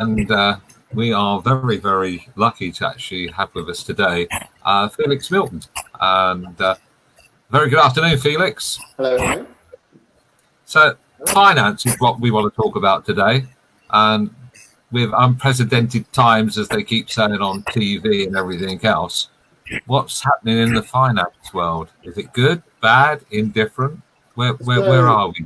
And we are very, very lucky to actually have with us today Felix Milton. And very good afternoon, Felix. Hello. So finance is what we want to talk about today. And with unprecedented times, as they keep saying on TV and everything else, what's happening in the finance world? Is it good, bad, indifferent? Where are we?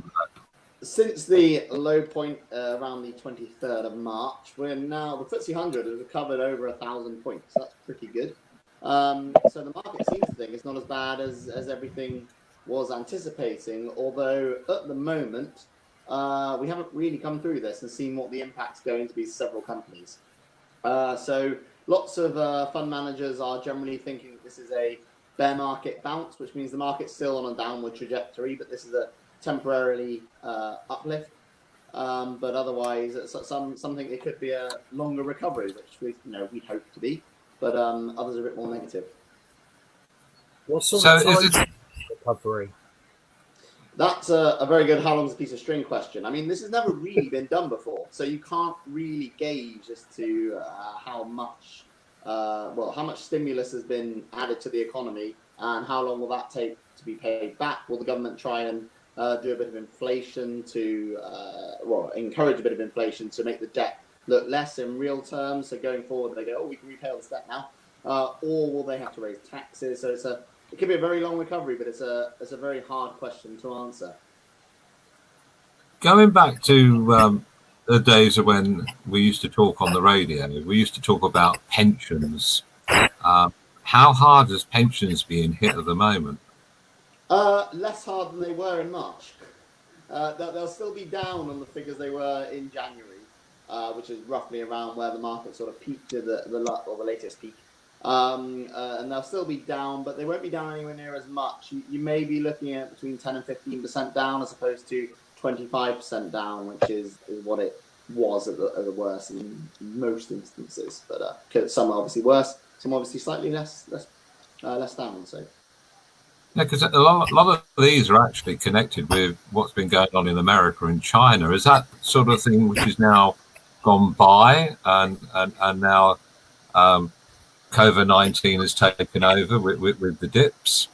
Since the low point around the 23rd of March, we're now, the FTSE 100 has recovered over 1,000 points. That's pretty good. So the market seems to think it's not as bad as everything was anticipating, although at the moment, we haven't really come through this and seen what the impact's going to be to several companies. So lots of fund managers are generally thinking this is a bear market bounce, which means the market's still on a downward trajectory, but this is a temporarily uplift, but otherwise something it could be a longer recovery, which we'd hope to be, but others are a bit more negative. What sort of time recovery? That's a very good how long's a piece of string question. I mean, this has never really been done before, so you can't really gauge as to how much stimulus has been added to the economy and how long will that take to be paid back. Will the government try and do a bit of inflation to, encourage a bit of inflation to make the debt look less in real terms? So going forward, they go, oh, we can repay all this debt now. Or will they have to raise taxes? So it could be a very long recovery, but it's a very hard question to answer. Going back to the days of when we used to talk on the radio, we used to talk about pensions. How hard is pensions being hit at the moment? Less hard than they were in March. They'll still be down on the figures they were in January, which is roughly around where the market sort of peaked to the latest peak. And they'll still be down, but they won't be down anywhere near as much. You may be looking at between 10 and 15% down as opposed to 25% down, which is what it was at the worst in most instances. But some are obviously worse, some obviously slightly less down. So. Yeah, because a lot of these are actually connected with what's been going on in America and China. Is that sort of thing which is now gone by, and now COVID-19 has taken over with the dips?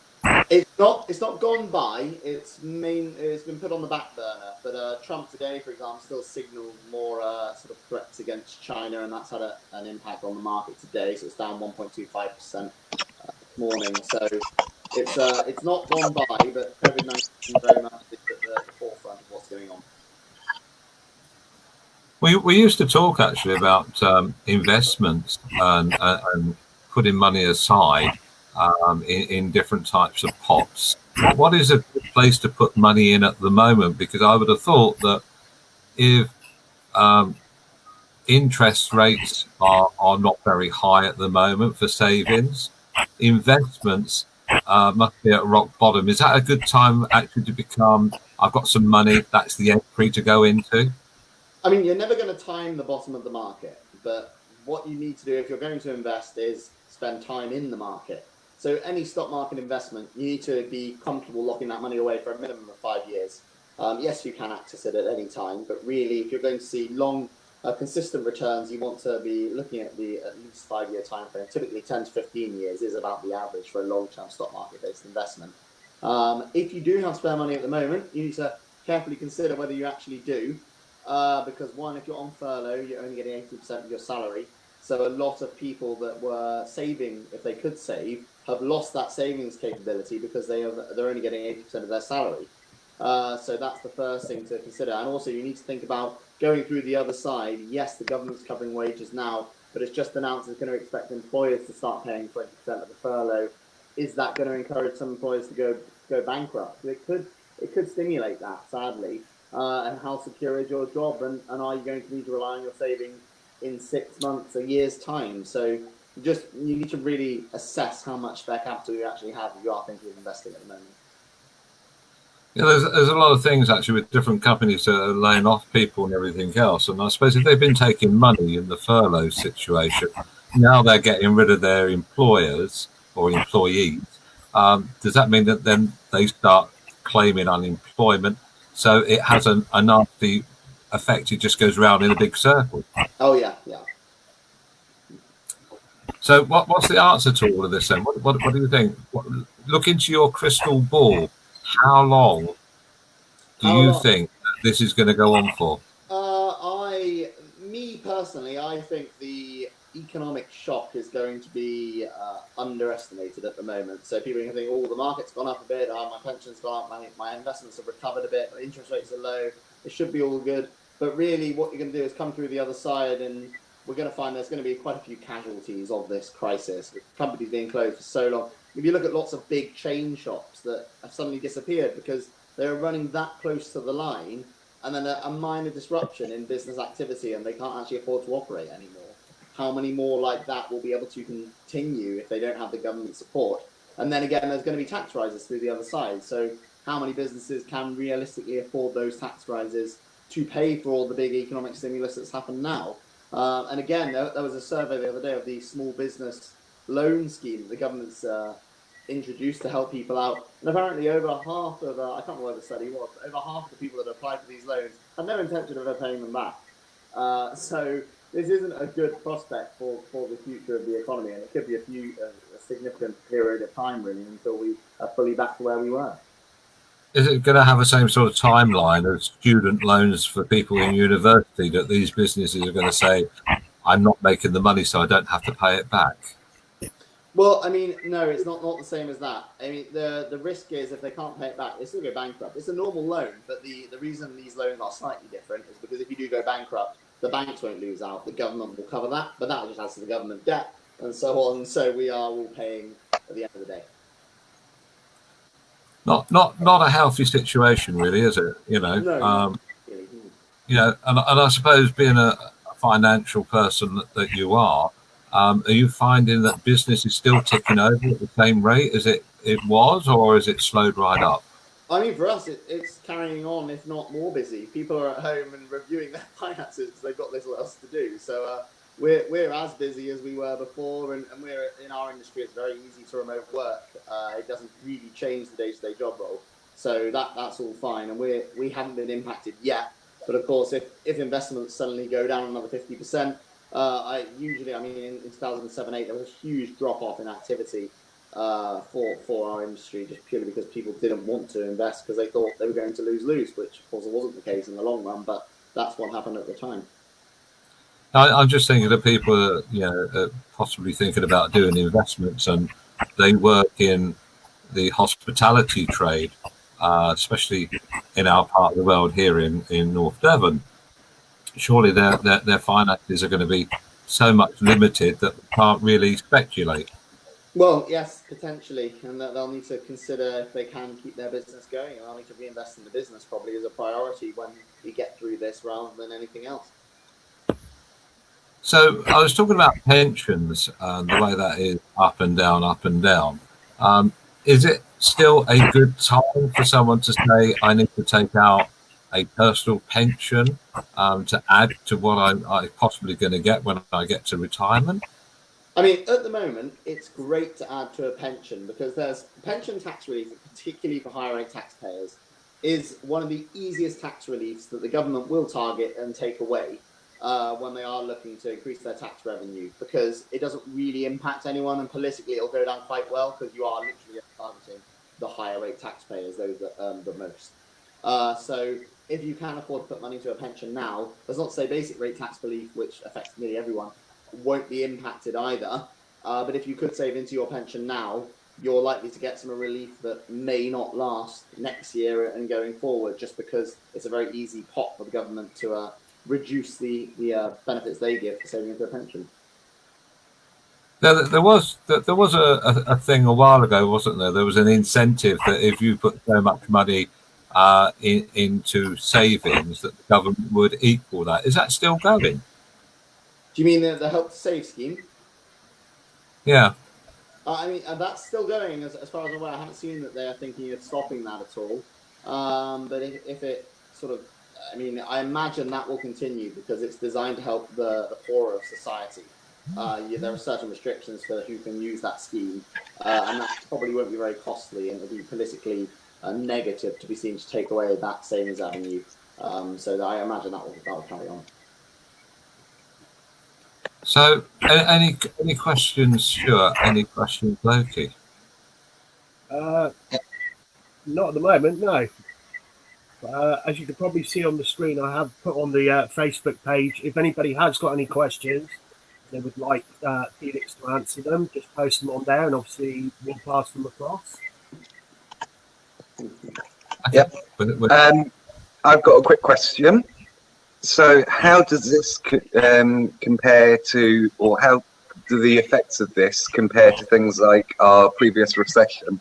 It's not gone by. It's been put on the back burner. But Trump today, for example, still signalled more sort of threats against China, and that's had an impact on the market today. So it's down 1.25% this morning. So. It's not gone by, but COVID-19 very much is at the forefront of what's going on. We used to talk actually about investments and putting money aside in different types of pots. What is a good place to put money in at the moment? Because I would have thought that if interest rates are not very high at the moment for savings, investments must be at rock bottom. Is that a good time actually to become, I've got some money, that's the entry to go into? I mean, you're never going to time the bottom of the market, but what you need to do if you're going to invest is spend time in the market. So any stock market investment, you need to be comfortable locking that money away for a minimum of 5 years. Yes, you can access it at any time, but really, if you're going to see long, consistent returns, you want to be looking at the at least 5-year time frame. Typically 10 to 15 years is about the average for a long-term stock market-based investment. If you do have spare money at the moment, you need to carefully consider whether you actually do, because one, if you're on furlough, you're only getting 80% of your salary. So a lot of people that were saving, if they could save, have lost that savings capability because they're only getting 80% of their salary. So that's the first thing to consider. And also you need to think about going through the other side. Yes, the government's covering wages now, but it's just announced it's going to expect employers to start paying 20% of the furlough. Is that going to encourage some employers to go bankrupt? It could stimulate that, sadly. And how secure is your job? And are you going to need to rely on your savings in 6 months, a year's time? So you need to really assess how much spare capital you actually have if you are thinking of investing at the moment. Yeah, there's a lot of things actually with different companies that are laying off people and everything else. And I suppose if they've been taking money in the furlough situation, now they're getting rid of their employers or employees. Does that mean that then they start claiming unemployment? So it has a nasty effect, it just goes round in a big circle. Oh yeah, yeah. So what's the answer to all of this then? What do you think? Look into your crystal ball. How long do you think this is going to go on for? Me personally, I think the economic shock is going to be underestimated at the moment. So people are think, oh, the market's gone up a bit, my pension's gone up, my investments have recovered a bit, interest rates are low, it should be all good. But really, what you're going to do is come through the other side, and we're going to find there's going to be quite a few casualties of this crisis, with companies being closed for so long. If you look at lots of big chain shops that have suddenly disappeared because they're running that close to the line, and then a minor disruption in business activity, and they can't actually afford to operate anymore. How many more like that will be able to continue if they don't have the government support? And then again, there's going to be tax rises through the other side. So how many businesses can realistically afford those tax rises to pay for all the big economic stimulus that's happened now? And again, there was a survey the other day of the small business loan scheme that the government's introduced to help people out, and apparently over half of I can't remember where the study was, but over half of the people that applied for these loans had no intention of ever paying them back. So this isn't a good prospect for the future of the economy, and it could be a significant period of time really until we are fully back to where we were. Is it going to have the same sort of timeline as student loans for people in university, that these businesses are going to say, I'm not making the money, so I don't have to pay it back? Well, I mean, no, it's not the same as that. I mean, the risk is if they can't pay it back, they still go bankrupt. It's a normal loan, but the reason these loans are slightly different is because if you do go bankrupt, the banks won't lose out. The government will cover that, but that just adds to the government debt and so on. So we are all paying at the end of the day. Not a healthy situation, really, is it? You know, no, really. You know, and I suppose being a financial person that you are you finding that business is still ticking over at the same rate as it was, or is it slowed right up? I mean, for us, it's carrying on, if not more busy. People are at home and reviewing their finances because they've got little else to do. So we're as busy as we were before, and we're in our industry. It's very easy to remote work. It doesn't really change the day-to-day job role, so that's all fine. And we haven't been impacted yet. But of course, if investments suddenly go down another 50%. In 2007-8, there was a huge drop-off in activity for our industry, just purely because people didn't want to invest because they thought they were going to lose, which of course wasn't the case in the long run, but that's what happened at the time. I'm just thinking of people that, possibly thinking about doing investments, and they work in the hospitality trade, especially in our part of the world here in North Devon. Surely their finances are going to be so much limited that they can't really speculate. Well, yes, potentially, and that they'll need to consider if they can keep their business going, and they'll need to reinvest in the business probably as a priority when we get through this rather than anything else. So I was talking about pensions and the way that is up and down, up and down. Is it still a good time for someone to say, I need to take out a personal pension to add to what I'm possibly going to get when I get to retirement? I mean, at the moment, it's great to add to a pension because there's pension tax relief, particularly for higher rate taxpayers, is one of the easiest tax reliefs that the government will target and take away when they are looking to increase their tax revenue, because it doesn't really impact anyone, and politically it'll go down quite well because you are literally targeting the higher rate taxpayers, those that earn the most. So if you can afford to put money into a pension now, that's not to say basic rate tax relief, which affects nearly everyone, won't be impacted either. But if you could save into your pension now, you're likely to get some relief that may not last next year and going forward, just because it's a very easy pot for the government to reduce the benefits they give for saving into a pension. Now, there was a thing a while ago, wasn't there? There was an incentive that if you put so much money into savings, that the government would equal that. Is that still going? Do you mean the Help to Save scheme? Yeah. I mean, that's still going as far as I'm aware. I haven't seen that they're thinking of stopping that at all. But if it sort of, I mean, I imagine that will continue because it's designed to help the poorer of society. There are certain restrictions for who can use that scheme, and that probably won't be very costly, and it'll be politically negative to be seen to take away that savings avenue. So I imagine that will carry on. So, any questions, Stuart? Any questions, Loki? Not at the moment, no. As you can probably see on the screen, I have put on the Facebook page. If anybody has got any questions, they would like Felix to answer them, just post them on there, and obviously we'll pass them across. Yep. I've got a quick question. So, how does this compare to, or how do the effects of this compare to things like our previous recession?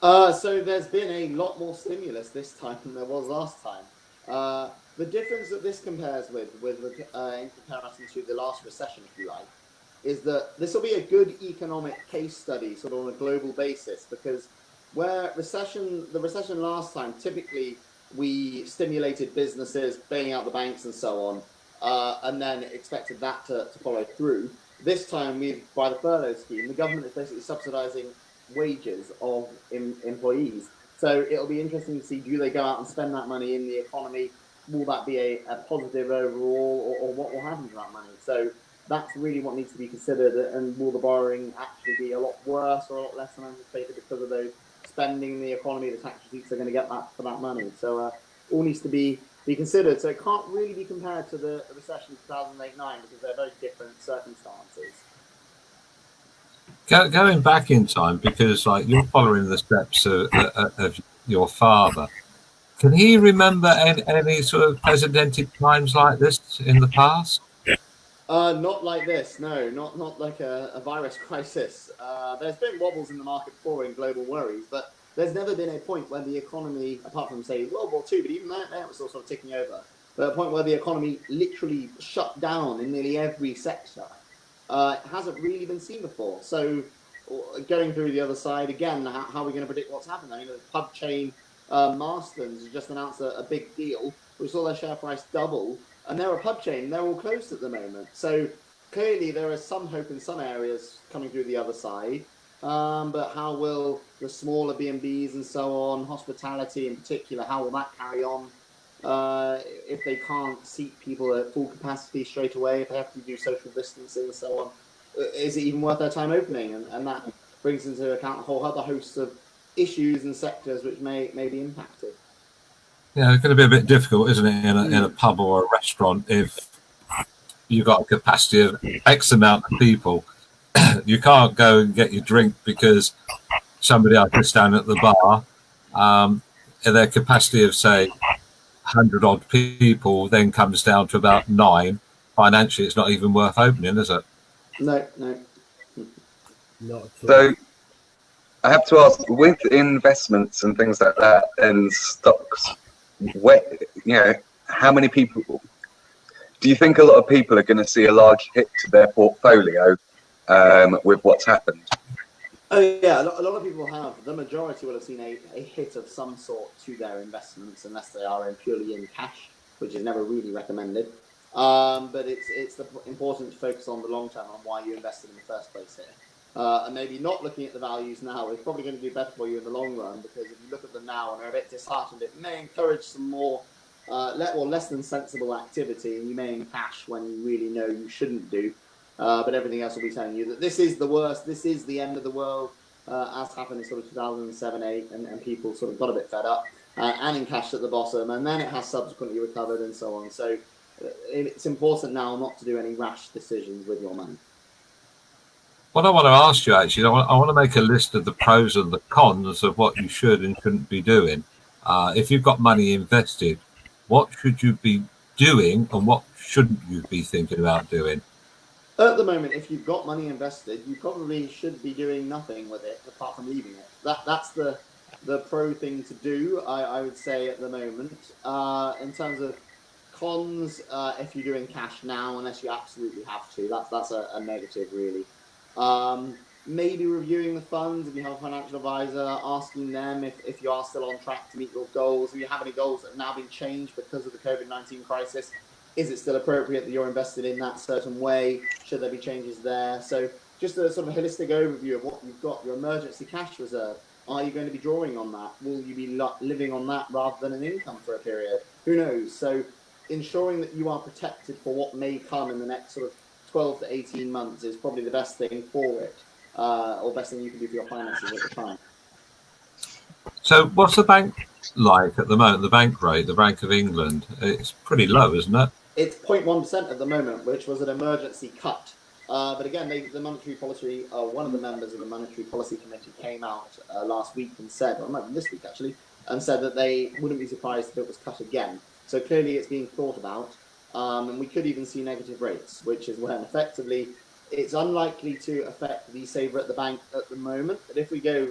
So there's been a lot more stimulus this time than there was last time. The difference that this compares with in comparison to the last recession, if you like, is that this will be a good economic case study, sort of on a global basis, because where the recession last time, typically we stimulated businesses, bailing out the banks and so on, and then expected that to follow through. This time, by the furlough scheme, the government is basically subsidising wages of employees. So it'll be interesting to see, do they go out and spend that money in the economy? Will that be a positive overall, or what will happen to that money? So that's really what needs to be considered, and will the borrowing actually be a lot worse or a lot less than anticipated because of those spending in the economy, the tax receipts are going to get that for that money. So all needs to be considered. So it can't really be compared to the recession of 2008-9 because they're very different circumstances. Going back in time, because like you're following the steps of your father, can he remember any sort of precedented times like this in the past? Not like this, no, not like a virus crisis. There's been wobbles in the market before in global worries, but there's never been a point where the economy, apart from say World War II, but even that was still sort of ticking over, but a point where the economy literally shut down in nearly every sector. It hasn't really been seen before. So going through the other side again, how are we going to predict what's happened? I mean, the pub chain Marston's just announced a big deal. We saw their share price double, and they're a pub chain. They're all closed at the moment. So clearly there is some hope in some areas coming through the other side. But how will the smaller B&Bs and so on, hospitality in particular, how will that carry on? If they can't seat people at full capacity straight away, if they have to do social distancing and so on, is it even worth their time opening? And that brings into account a whole other host of issues and sectors which may be impacted. Yeah, it's going to be a bit difficult, isn't it, in a pub or a restaurant if you've got a capacity of X amount of people. You can't go and get your drink because somebody else is down at the bar. And their capacity of, say, 100 odd people then comes down to about 9. Financially, it's not even worth opening, is it? No. Not at all. So I have to ask, with investments and things like that and stocks, how many people do you think a lot of people are going to see a large hit to their portfolio with what's happened? Oh yeah, a lot of people have. The majority will have seen a hit of some sort to their investments, unless they are purely in cash, which is never really recommended. But it's important to focus on the long term, on why you invested in the first place here. And maybe not looking at the values now is probably going to do better for you in the long run, because if you look at them now and are a bit disheartened, it may encourage some more less than sensible activity, and you may in cash when you really know you shouldn't do. But everything else will be telling you that this is the worst, this is the end of the world, as happened in sort of 2007-8, and people sort of got a bit fed up, and in cash at the bottom, and then it has subsequently recovered and so on. So it's important now not to do any rash decisions with your money. What I want to ask you, actually, I want to make a list of the pros and the cons of what you should and shouldn't be doing. If you've got money invested, what should you be doing and what shouldn't you be thinking about doing? At the moment, if you've got money invested, you probably should be doing nothing with it apart from leaving it. That's the pro thing to do, I would say, at the moment. In terms of cons, if you're doing cash now, unless you absolutely have to, that's a negative, really. Maybe reviewing the funds if you have a financial advisor, asking them if you are still on track to meet your goals. If you have any goals that have now been changed because of the COVID-19 crisis, is it still appropriate that you're invested in that certain way? Should there be changes there? So just a sort of holistic overview of what you've got, your emergency cash reserve. Are you going to be drawing on that? Will you be living on that rather than an income for a period? Who knows? So ensuring that you are protected for what may come in the next sort of 12 to 18 months is probably the best thing for it, or best thing you can do for your finances at the time. So what's the bank like at the moment? The bank rate, the Bank of England, it's pretty low, isn't it? It's 0.1% at the moment, which was an emergency cut. But again, the monetary policy, one of the members of the monetary policy committee came out last week and said, or not this week actually, and said that they wouldn't be surprised if it was cut again. So clearly it's being thought about, and we could even see negative rates, which is when effectively it's unlikely to affect the saver at the bank at the moment. But if we go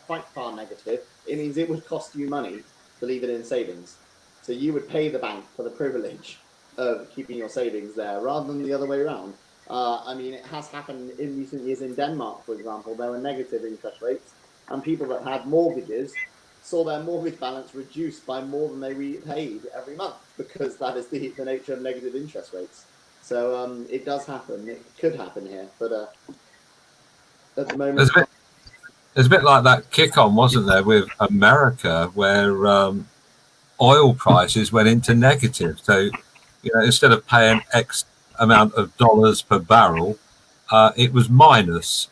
quite far negative, it means it would cost you money to leave it in savings. So you would pay the bank for the privilege of keeping your savings there rather than the other way around. I mean, it has happened in recent years in Denmark, for example. There were negative interest rates, and people that had mortgages saw their mortgage balance reduced by more than they repaid every month, because that is the nature of negative interest rates. So it does happen. It could happen here, but at the moment... There's a bit like that kick-on, wasn't there, with America, where oil prices went into negative. So, instead of paying X amount of dollars per barrel, it was minus.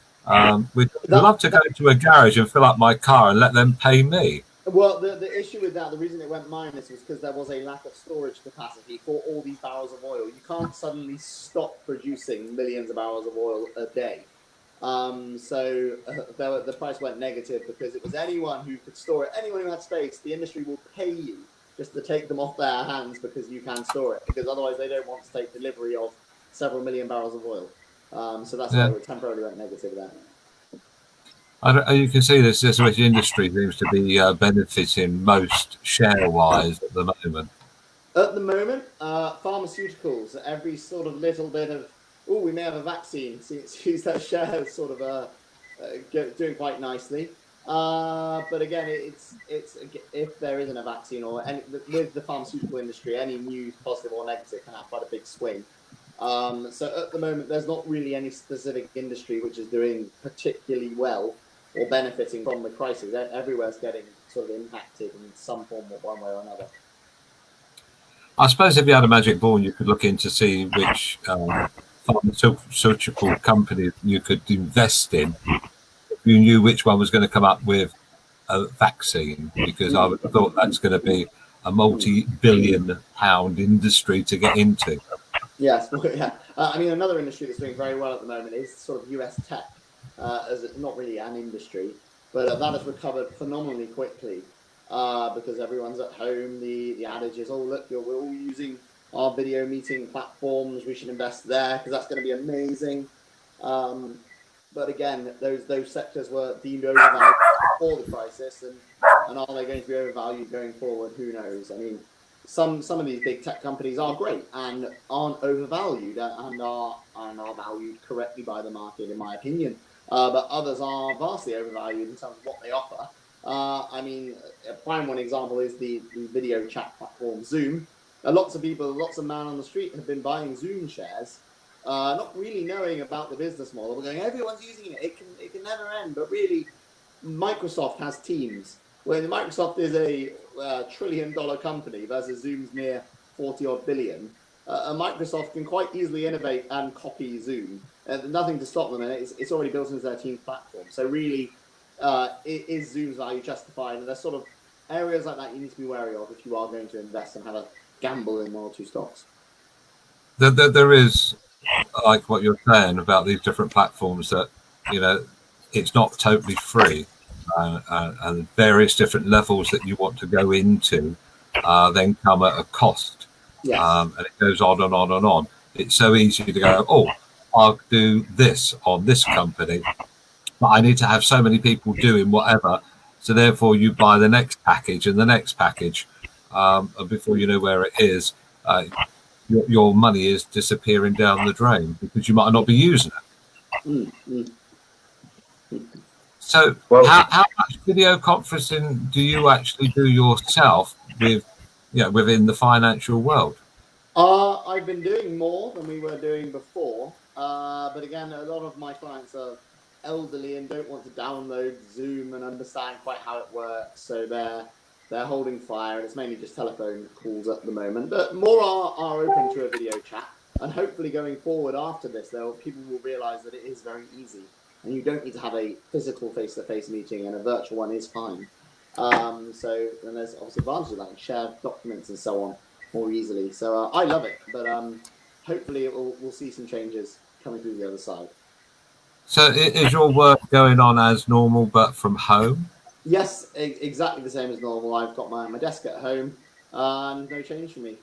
We'd love to go to a garage and fill up my car and let them pay me. Well, the issue with that, the reason it went minus was because there was a lack of storage capacity for all these barrels of oil. You can't suddenly stop producing millions of barrels of oil a day. So the price went negative because it was anyone who could store it, anyone who had space. The industry will pay you just to take them off their hands because you can store it, because otherwise they don't want to take delivery of several million barrels of oil. So that's why it temporarily went negative there. You can see this which industry seems to be benefiting most share-wise at the moment. At the moment, pharmaceuticals, every sort of little bit of, we may have a vaccine, sees that share sort of doing quite nicely. But again, it's if there isn't a vaccine or with the pharmaceutical industry, any news, positive or negative, can have quite a big swing. So at the moment, there's not really any specific industry which is doing particularly well or benefiting from the crisis. Everywhere's getting sort of impacted in some form or one way or another. I suppose if you had a magic ball, you could look in to see which pharmaceutical companies you could invest in. If you knew which one was going to come up with a vaccine, because I would have thought that's going to be a multi-billion-pound industry to get into. Yes, yeah. I mean, another industry that's doing very well at the moment is sort of US tech, as it's not really an industry, but that has recovered phenomenally quickly because everyone's at home. The adage is, look, we're all using our video meeting platforms. We should invest there because that's going to be amazing. But again, those sectors were deemed overvalued before the crisis, and are they going to be overvalued going forward? Who knows? I mean, some of these big tech companies are great and aren't overvalued and are valued correctly by the market, in my opinion. But others are vastly overvalued in terms of what they offer. I mean, a prime one example is the video chat platform Zoom. Lots of people, lots of men on the street have been buying Zoom shares, not really knowing about the business model. We're going, everyone's using it. It can never end. But really, Microsoft has Teams. When Microsoft is a $1 trillion company versus Zoom's mere 40-odd billion, Microsoft can quite easily innovate and copy Zoom. Nothing to stop them, and it's already built into their Teams platform. So really, is Zoom's value justified? And there's sort of areas like that you need to be wary of if you are going to invest and have a gamble in one or two stocks. There is, like what you're saying about these different platforms, that it's not totally free. And various different levels that you want to go into then come at a cost. Yes. And it goes on and on and on. It's so easy to go, I'll do this on this company, but I need to have so many people doing whatever. So therefore you buy the next package and the next package. And before you know where it is, your money is disappearing down the drain because you might not be using it. So how much video conferencing do you actually do yourself within the financial world? I've been doing more than we were doing before. But again, a lot of my clients are elderly and don't want to download Zoom and understand quite how it works, so they're holding fire, and it's mainly just telephone calls at the moment. But more are open to a video chat, and hopefully going forward after this, people will realise that it is very easy, and you don't need to have a physical face-to-face meeting, and a virtual one is fine. So then there's obviously advantages like share documents and so on more easily. So I love it, but hopefully we'll see some changes coming through the other side. So is your work going on as normal but from home? Yes, exactly the same as normal. I've got my desk at home, no change for me.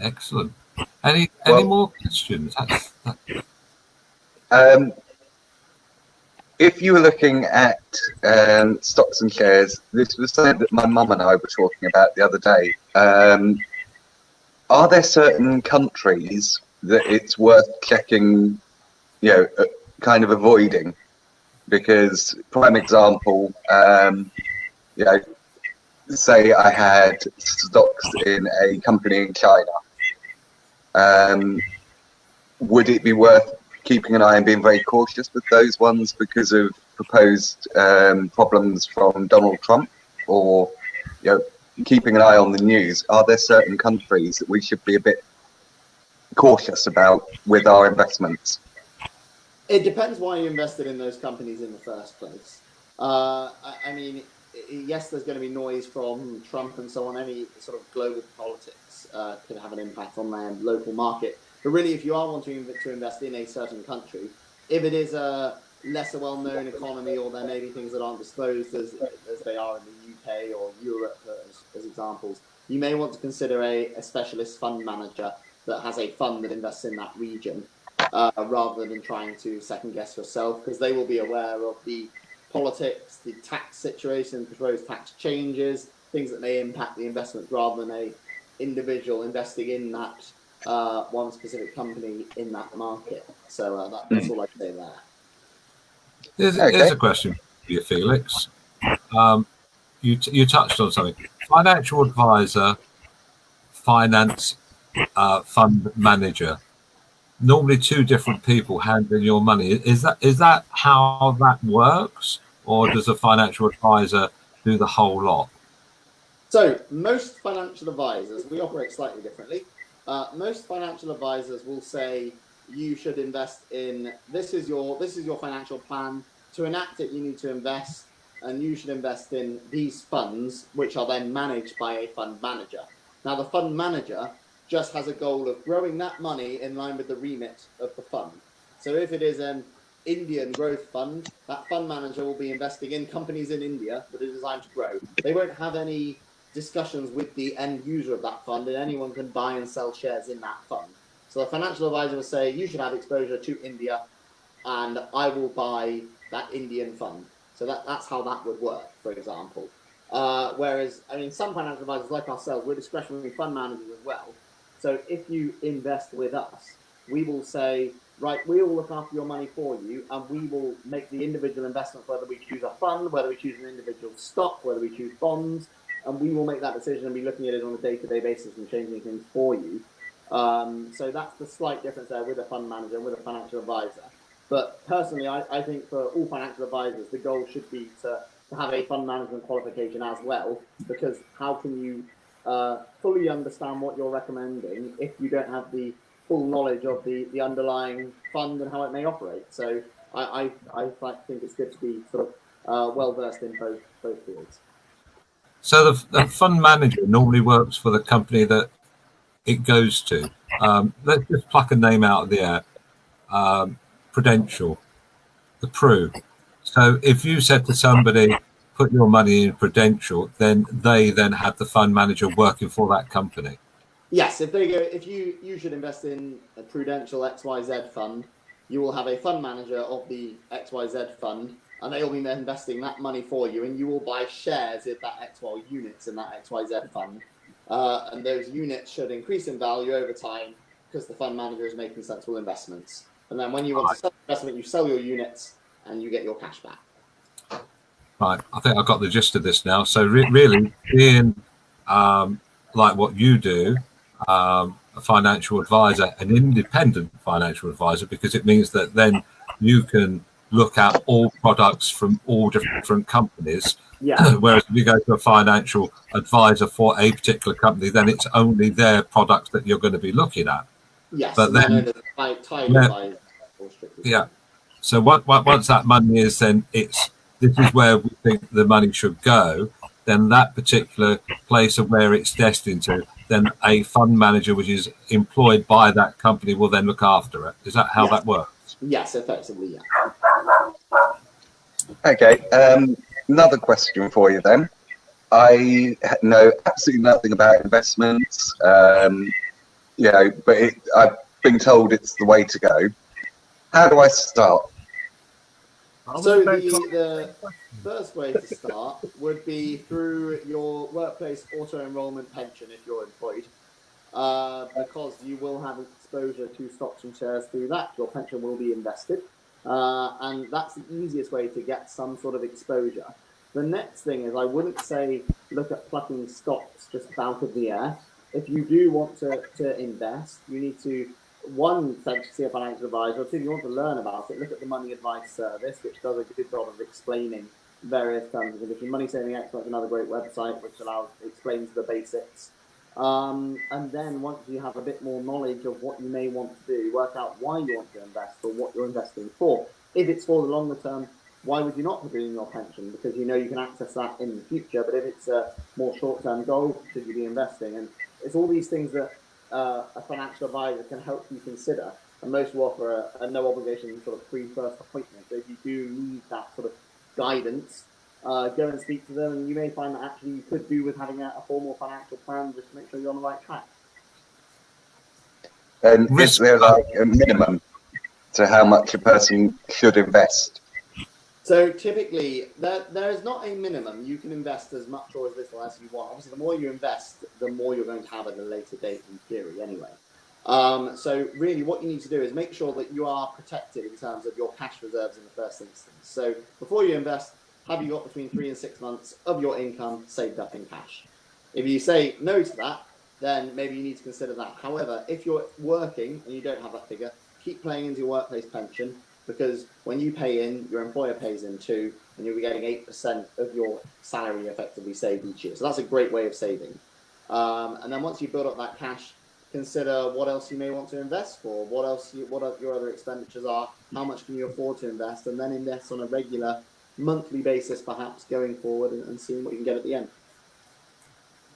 Excellent. Any more questions? If you were looking at stocks and shares, this was something that my mum and I were talking about the other day. Are there certain countries that it's worth checking, kind of avoiding? Because, prime example, say I had stocks in a company in China, would it be worth keeping an eye and being very cautious with those ones because of proposed problems from Donald Trump, or keeping an eye on the news? Are there certain countries that we should be a bit cautious about with our investments? It depends why you invested in those companies in the first place. I mean, yes, there's going to be noise from Trump and so on. Any sort of global politics could have an impact on their local market. But really, if you are wanting to invest in a certain country, if it is a lesser well-known economy, or there may be things that aren't disclosed as they are in the UK or Europe, as examples, you may want to consider a specialist fund manager that has a fund that invests in that region, rather than trying to second-guess yourself, because they will be aware of the politics, the tax situation, proposed tax changes, things that may impact the investment, rather than a individual investing in that one specific company in that market. So that's all I can say there. Here's a question for you, Felix. You touched on something. Financial advisor, finance fund manager. Normally two different people handling your money. Is that how that works, or does a financial advisor do the whole lot? So most financial advisors, we operate slightly differently. Most financial advisors will say you should invest in this is your financial plan. To enact it, you need to invest, and you should invest in these funds, which are then managed by a fund manager. Now, the fund manager just has a goal of growing that money in line with the remit of the fund. So if it is an Indian growth fund, that fund manager will be investing in companies in India that are designed to grow. They won't have any discussions with the end user of that fund, and anyone can buy and sell shares in that fund. So the financial advisor will say, you should have exposure to India, and I will buy that Indian fund. So that's how that would work, for example. Whereas, I mean, some financial advisors like ourselves, we're discretionary fund managers as well. So if you invest with us, we will say, right, we will look after your money for you, and we will make the individual investments, whether we choose a fund, whether we choose an individual stock, whether we choose bonds, and we will make that decision and be looking at it on a day-to-day basis and changing things for you. So that's the slight difference there with a fund manager and with a financial advisor. But personally, I think for all financial advisors, the goal should be to have a fund management qualification as well, because how can you fully understand what you're recommending if you don't have the full knowledge of the underlying fund and how it may operate? So I think it's good to be sort of well-versed in both fields. So the fund manager normally works for the company that it goes to. Let's just pluck a name out of the air. Prudential, the Pru. So if you said to somebody, put your money in Prudential, then they then have the fund manager working for that company. Yes, if they go, if you should invest in a Prudential XYZ fund, you will have a fund manager of the XYZ fund, and they will be investing that money for you, and you will buy shares in that XY units in that XYZ fund. And those units should increase in value over time because the fund manager is making sensible investments. And then when you want to sell the investment, you sell your units and you get your cash back. Right, I think I've got the gist of this now. So really, being like what you do, a financial advisor, an independent financial advisor, because it means that then you can look at all products from all different companies. Yeah. Whereas if you go to a financial advisor for a particular company, then it's only their products that you're going to be looking at. Yes, But and then, tied advisor. yeah. So once that money is, then this is where we think the money should go. Then that particular place of where it's destined to, then a fund manager which is employed by that company will then look after it. Is that how that works? Yes, effectively, yeah. Okay. Another question for you then. I know absolutely nothing about investments, but I've been told it's the way to go. How do I start? So the first way to start would be through your workplace auto-enrollment pension if you're employed, because you will have exposure to stocks and shares through that. Your pension will be invested, and that's the easiest way to get some sort of exposure. The next thing is, I wouldn't say look at plucking stocks just out of the air. If you do want to invest, you need to, one, see a financial advisor, or two, if you want to learn about it, look at the Money Advice Service, which does a good job of explaining various terms and conditions. Money Saving Expert is another great website which explains the basics. And then once you have a bit more knowledge of what you may want to do, work out why you want to invest or what you're investing for. If it's for the longer term, why would you not put it in your pension? Because you know you can access that in the future. But if it's a more short-term goal, should you be investing? And it's all these things that a financial advisor can help you consider. And most will offer a no obligation sort of free first appointment. So if you do need that sort of guidance, go and speak to them, and you may find that actually you could do with having a formal financial plan just to make sure you're on the right track. And is there like a minimum to how much a person should invest? So typically, there is not a minimum. You can invest as much or as little as you want. Obviously, the more you invest, the more you're going to have at a later date in theory anyway. So really what you need to do is make sure that you are protected in terms of your cash reserves in the first instance. So before you invest, have you got between 3 and 6 months of your income saved up in cash? If you say no to that, then maybe you need to consider that. However, if you're working and you don't have that figure, keep playing into your workplace pension, because when you pay in, your employer pays in too, and you'll be getting 8% of your salary effectively saved each year. So that's a great way of saving. And then once you build up that cash, consider what else you may want to invest for, what your other expenditures are, how much can you afford to invest, and then invest on a regular monthly basis, perhaps going forward, and seeing what you can get at the end.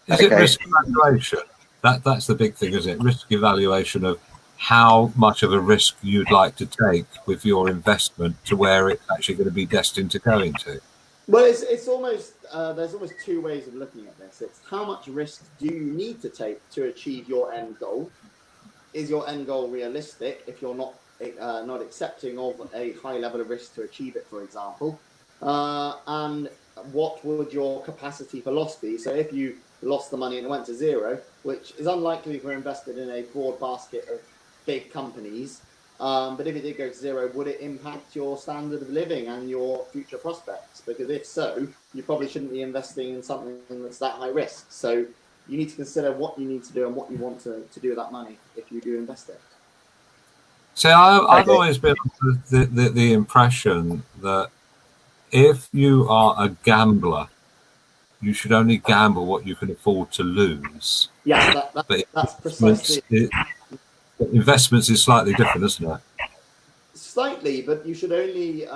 Is it risk evaluation? That's the big thing, isn't it? Risk evaluation of how much of a risk you'd like to take with your investment to where it's actually going to be destined to go into. Well, it's almost there's almost two ways of looking at this. It's how much risk do you need to take to achieve your end goal? Is your end goal realistic if you're not accepting of a high level of risk to achieve it, for example? And what would your capacity for loss be? So if you lost the money and it went to zero, which is unlikely if we're invested in a broad basket of big companies, but if it did go to zero, would it impact your standard of living and your future prospects? Because if so, you probably shouldn't be investing in something that's that high risk. So you need to consider what you need to do and what you want to do with that money if you do invest it. So I've always been under the impression that if you are a gambler, you should only gamble what you can afford to lose. Yeah, that's precisely. Investments is slightly different, isn't it? Slightly, but you should only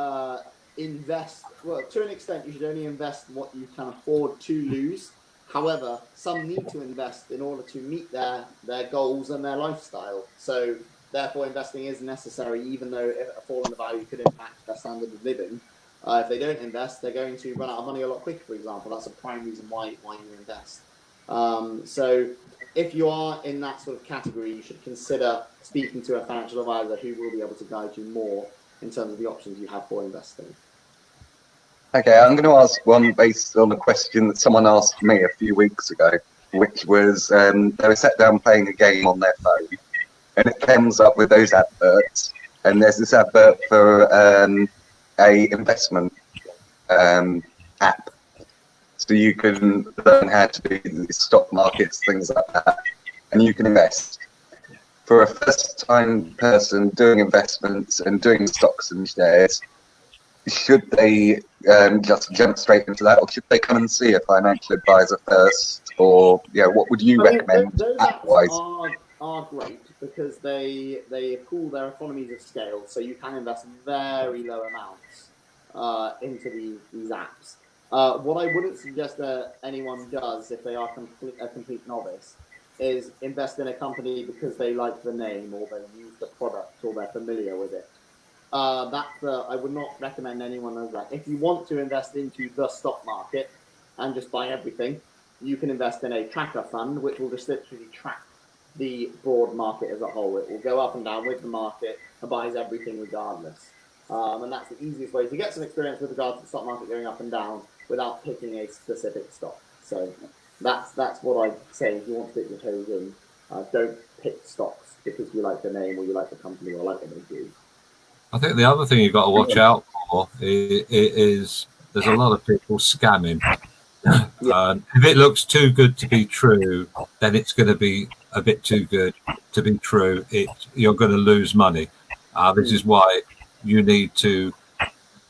invest, well, to an extent, you should only invest what you can afford to lose. However, some need to invest in order to meet their goals and their lifestyle. So therefore, investing is necessary, even though a fall in the value could impact their standard of living. If they don't invest, they're going to run out of money a lot quicker, for example. That's a prime reason why you invest. So if you are in that sort of category, you should consider speaking to a financial advisor who will be able to guide you more in terms of the options you have for investing. Okay, I'm going to ask one based on a question that someone asked me a few weeks ago, which was they were sat down playing a game on their phone, and it comes up with those adverts, and there's this advert for a investment app. So you can learn how to do stock markets, things like that, and you can invest. for a first-time person doing investments and doing stocks and shares, should they just jump straight into that, or should they come and see a financial advisor first? Or what would you recommend? Those apps are great because they pool their economies of scale, so you can invest very low amounts into these apps. What I wouldn't suggest that anyone does if they are a complete novice is invest in a company because they like the name or they use the product or they're familiar with it. I would not recommend anyone does that. If you want to invest into the stock market and just buy everything, you can invest in a tracker fund, which will just literally track the broad market as a whole. It will go up and down with the market and buys everything regardless. And that's the easiest way to get some experience with regards to the stock market going up and down without picking a specific stock. So that's what I say. If you want to dip your toes in, don't pick stocks because you like the name or you like the company or like what they do. I think the other thing you've got to watch out for is there's a lot of people scamming. If it looks too good to be true, then it's going to be a bit too good to be true. You're going to lose money. This is why you need to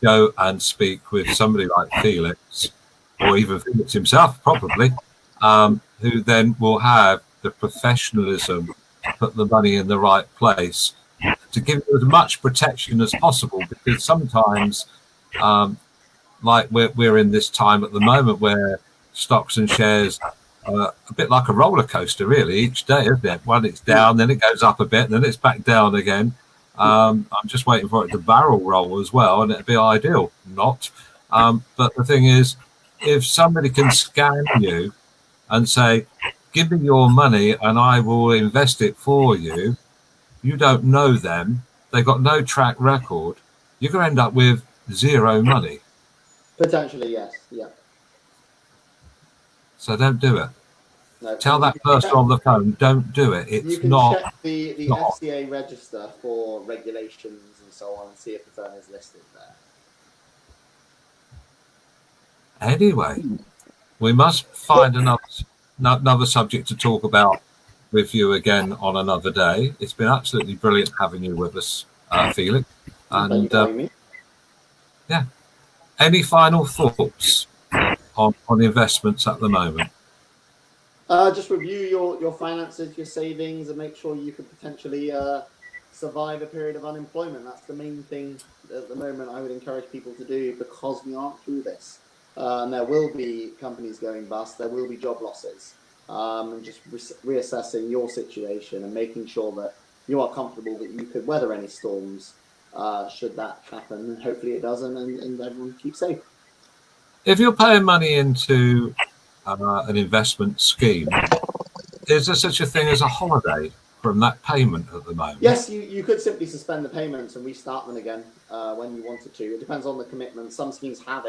go and speak with somebody like Felix, or even Felix himself, probably, who then will have the professionalism to put the money in the right place, to give you as much protection as possible, because sometimes, like we're in this time at the moment where stocks and shares are a bit like a roller coaster, really, each day, isn't it? When it's down, then it goes up a bit, then it's back down again. I'm just waiting for it to barrel roll as well, and it'd be ideal. Not. But the thing is, if somebody can scam you and say, give me your money and I will invest it for you, you don't know them, they've got no track record, you're going to end up with zero money. Potentially, yes. Yeah. So don't do it. No, Tell that person on the phone, don't do it. It's you can not. check the not. FCA register for regulations and so on and see if the firm is listed there. Anyway, we must find another subject to talk about with you again on another day. It's been absolutely brilliant having you with us, Felix. And yeah, any final thoughts on investments at the moment? Just review your finances, your savings, and make sure you could potentially survive a period of unemployment. That's the main thing at the moment I would encourage people to do, because we aren't through this. And there will be companies going bust, there will be job losses. And just reassessing your situation and making sure that you are comfortable that you could weather any storms should that happen. And hopefully it doesn't, and everyone keeps safe. If you're paying money into an investment scheme, is there such a thing as a holiday from that payment at the moment? Yes, you could simply suspend the payments and restart them again when you wanted to. It depends on the commitment. Some schemes have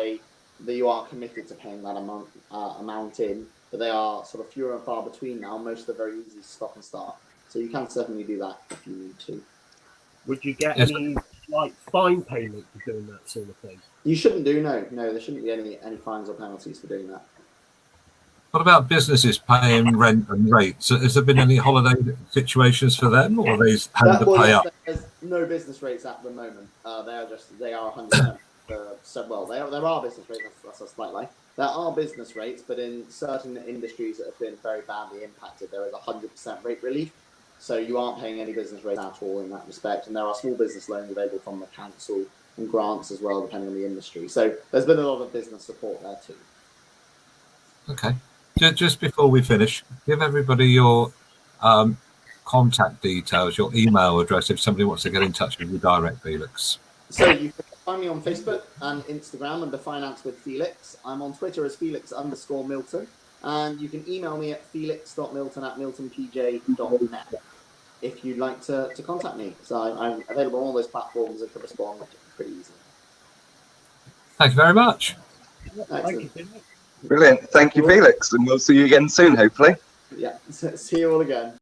that you are committed to paying that amount in, but they are sort of fewer and far between now. Most are very easy to stop and start. So you can certainly do that if you need to. Would you get any fine payment for doing that sort of thing? You shouldn't do, no, there shouldn't be any fines or penalties for doing that. What about businesses paying rent and rates? Has there been any holiday situations for them, or they had to pay up? There's no business rates at the moment. They are 100%. There are business rates. That's a slight lie. There are business rates, but in certain industries that have been very badly impacted, there is 100% rate relief. So you aren't paying any business rates at all in that respect. And there are small business loans available from the council and grants as well, depending on the industry. So there's been a lot of business support there too. Okay. Just before we finish, give everybody your contact details, your email address, if somebody wants to get in touch with you direct, Felix. So you can find me on Facebook and Instagram under Finance with Felix. I'm on Twitter as Felix_Milton. And you can email me at felix.milton@miltonpj.net if you'd like to contact me. So I'm available on all those platforms and can respond pretty easily. Thank you very much. Excellent. Brilliant. Thank you, Felix. And we'll see you again soon, hopefully. Yeah, see you all again.